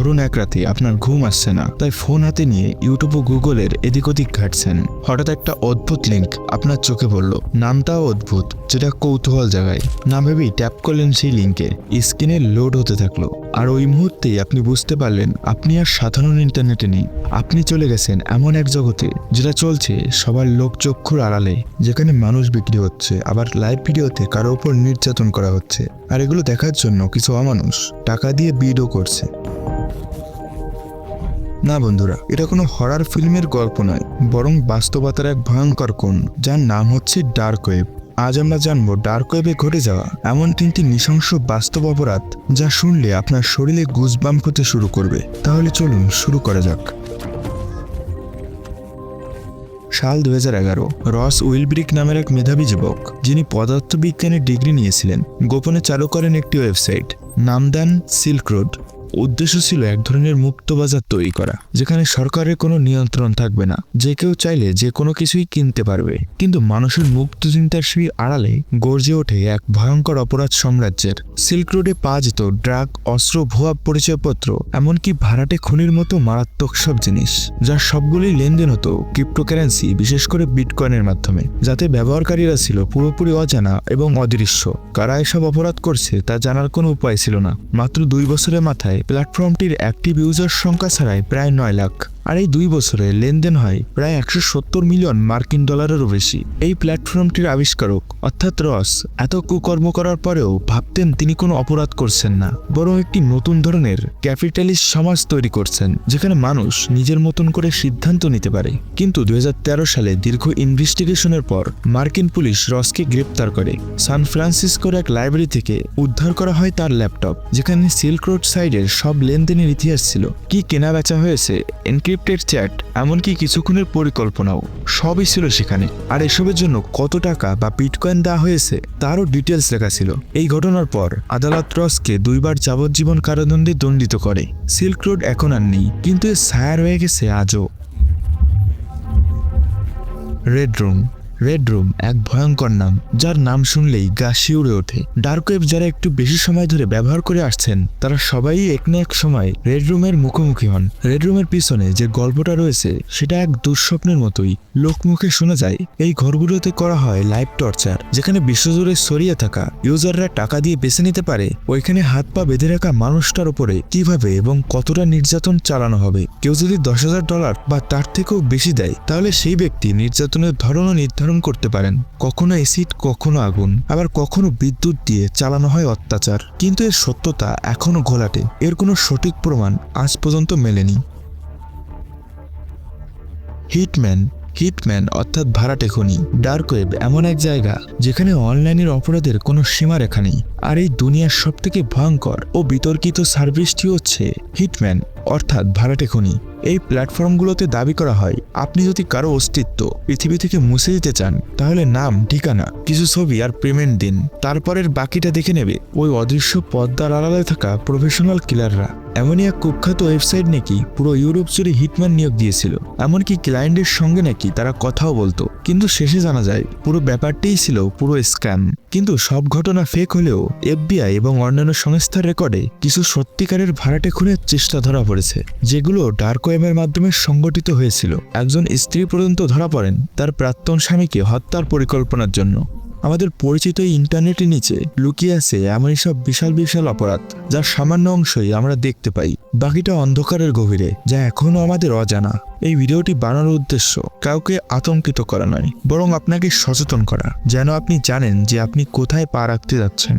ধরুন এক রাতে আপনার ঘুম আসছে না, তাই ফোন হাতে নিয়ে ইউটিউব ও গুগলের এদিক ওদিক ঘাটছেন। হঠাৎ একটা অদ্ভুত লিঙ্ক আপনার চোখে পড়লো। নামটাও অদ্ভুত, যেটা কৌতূহল জাগায়। না ভেবেই ট্যাপ করলেন সেই লিঙ্কে। স্ক্রিনে লোড হতে থাকলো, আর ওই মুহূর্তেই আপনি বুঝতে পারলেন আপনি আর সাধারণ ইন্টারনেটে নেই। আপনি চলে গেছেন এমন এক জগতে যেটা চলছে সবার লোকচক্ষুর আড়ালে, যেখানে মানুষ বিক্রি হচ্ছে, আবার লাইভ ভিডিওতে কারো উপর নির্যাতন করা হচ্ছে। আর এগুলো দেখার জন্য কিছু অমানুষ টাকা দিয়ে বিডও করছে। না বন্ধুরা, এটা কোনো হরর ফিল্মের গল্প নয়, বরং বাস্তবতার এক ভয়ঙ্কর কোণ, যার নাম হচ্ছে ডার্ক ওয়েব। আজ আমরা জানবো ডার্ক ওয়েবে ঘটে যাওয়া এমন 3টি নৃশংস বাস্তব অপরাধ, যা শুনলে আপনার শরীরে গুজবাম্প হতে শুরু করবে। তাহলে চলুন শুরু করা যাক। সাল 2011। রস উইলব্রিক নামের এক মেধাবী যুবক, যিনি পদার্থবিজ্ঞানের ডিগ্রি নিয়েছিলেন, গোপনে চালু করেন একটি ওয়েবসাইট। নাম দেন সিল্ক রোড। উদ্দেশ্য ছিল এক ধরনের মুক্ত বাজার তৈরি করা, যেখানে সরকারের কোনো নিয়ন্ত্রণ থাকবে না, যে কেউ চাইলে যে কোনো কিছুই কিনতে পারবে। কিন্তু মানুষের মুক্ত চিন্তার সেই আড়ালে গর্জে ওঠে এক ভয়ঙ্কর অপরাধ সাম্রাজ্যের। সিল্ক রোডে পাওয়া যেত ড্রাগ, অস্ত্র, ভুয়া পরিচয়পত্র, এমনকি ভাড়াটে খনির মতো মারাত্মক সব জিনিস, যার সবগুলোই লেনদেন হতো ক্রিপ্টোকারেন্সি, বিশেষ করে বিটকয়েনের মাধ্যমে, যাতে ব্যবহারকারীরা ছিল পুরোপুরি অজানা এবং অদৃশ্য। কারা এসব অপরাধ করছে তা জানার কোনো উপায় ছিল না। মাত্র 2 বছরের মাথায় প্ল্যাটফর্মটির অ্যাক্টিভ ইউজার সংখ্যা ছাড়াই প্রায় 9 লাখ, আর এই 2 বছরে লেনদেন হয় প্রায় 170 মিলিয়ন মার্কিন ডলারেরও বেশি। এই প্ল্যাটফর্মটির আবিষ্কারক অর্থাৎ রস এত কুকর্ম করার পরেও ভাবতেন তিনি কোনো অপরাধ করছেন না, বরং একটি নতুন ধরনের ক্যাপিটালিস্ট সমাজ তৈরি করছেন, যেখানে মানুষ নিজের মতন করে সিদ্ধান্ত নিতে পারে। কিন্তু 2013 সালে দীর্ঘ ইনভেস্টিগেশনের পর মার্কিন পুলিশ রসকে গ্রেপ্তার করে। সান ফ্রান্সিসকোর এক লাইব্রেরি থেকে উদ্ধার করা হয় তার ল্যাপটপ, যেখানে সিল্ক রোড সাইডের সব লেনদেনের ইতিহাস ছিল, কি কেনা বেচা হয়েছে, এনক্রিপ্টেড চ্যাট, এমনকি কিছুক্ষণের পরিকল্পনাও, সবই ছিল সেখানে। আর এসবের জন্য কত টাকা বা বিটকয়েন দেওয়া হয়েছে তারও ডিটেলস লেখা ছিল। এই ঘটনার পর আদালত রসকে 2 বার যাবজ্জীবন কারাদণ্ডে দণ্ডিত করে। সিল্ক রোড এখন আর নেই, কিন্তু এর ছায়া রয়ে গেছে আজও। রেড রুম এক ভয়ঙ্কর নাম, যার নাম শুনলেই গা শিউরে ওঠে। ডার্ক ওয়েব যারা একটু বেশি সময় ধরে ব্যবহার করে আসছেন, তারা সবাই এক না এক সময় রেড রুমের মুখোমুখি হন। রেড রুমের পিছনে যে গল্পটা রয়েছে সেটা এক দুঃস্বপ্নের মতোই। লোকমুখে শোনা যায় এই ঘরগুলোতে করা হয় লাইভ টর্চার, যেখানে বিশ্বজুড়ে ছড়িয়ে থাকা ইউজাররা টাকা দিয়ে বেছে নিতে পারে ওইখানে হাত পা বেঁধে রাখা মানুষটার উপরে কিভাবে এবং কতটা নির্যাতন চালানো হবে। কেউ যদি $10,000 বা তার থেকেও বেশি দেয়, তাহলে সেই ব্যক্তি নির্যাতনের ধরনও নির্ধারণ করতে পারেন। কখনো অ্যাসিড, কখনো আগুন, আবার কখনো বিদ্যুৎ দিয়ে চালানো হয় অত্যাচার। কিন্তু এর সত্যতা এখনো ঘোলাটে, এর কোনো সঠিক প্রমাণ আজ পর্যন্ত মেলেনি। হিটম্যান অর্থাৎ ভাড়াটে খুনি। ডার্ক ওয়েব এমন এক জায়গা যেখানে অনলাইনের অপরাধের কোনো সীমারেখা নেই। আর এই দুনিয়ার সবথেকে ভয়ঙ্কর ও বিতর্কিত সার্ভিসটি হচ্ছে হিটম্যান অর্থাৎ ভাড়াটে খুনি। এই প্ল্যাটফর্মগুলোতে দাবি করা হয় আপনি যদি কারো অস্তিত্ব পৃথিবী থেকে মুছে দিতে চান, তাহলে নাম, ঠিকানা, কিছু ছবি আর পেমেন্ট দিন, তারপরের বাকিটা দেখে নেবে ওই অদৃশ্য পর্দার আড়ালে থাকা প্রফেশনাল কিলাররা। এমনই এক কুখ্যাত ওয়েবসাইট নাকি পুরো ইউরোপ জুড়ে হিটম্যান নিয়োগ দিয়েছিল, এমনকি ক্লায়েন্টের সঙ্গে নাকি তারা কথাও বলতো। কিন্তু শেষে জানা যায় পুরো ব্যাপারটাই ছিল পুরো স্ক্যাম। কিন্তু সব ঘটনা ফেক হলেও FBI এবং অন্যান্য সংস্থার রেকর্ডে কিছু সত্যিকারের ভাড়াটে খুনের চেষ্টা ধরা পড়েছে, যেগুলো ডার্ক ওয়েবের মাধ্যমে সংগঠিত হয়েছিল। একজন স্ত্রী পর্যন্ত ধরা পড়েন তার প্রাক্তন স্বামীকে হত্যার পরিকল্পনার জন্য। আমাদের পরিচিত ইন্টারনেটের নিচে লুকিয়ে আছে এমনই সব বিশাল বিশাল অপরাধ, যার সামান্য অংশই আমরা দেখতে পাই, বাকিটা অন্ধকারের গভীরে, যা এখনো আমাদের অজানা। এই ভিডিওটি বানানোর উদ্দেশ্য কাউকে আতঙ্কিত করা নয়, বরং আপনাকে সচেতন করা, যেন আপনি জানেন যে আপনি কোথায় পা রাখতে যাচ্ছেন।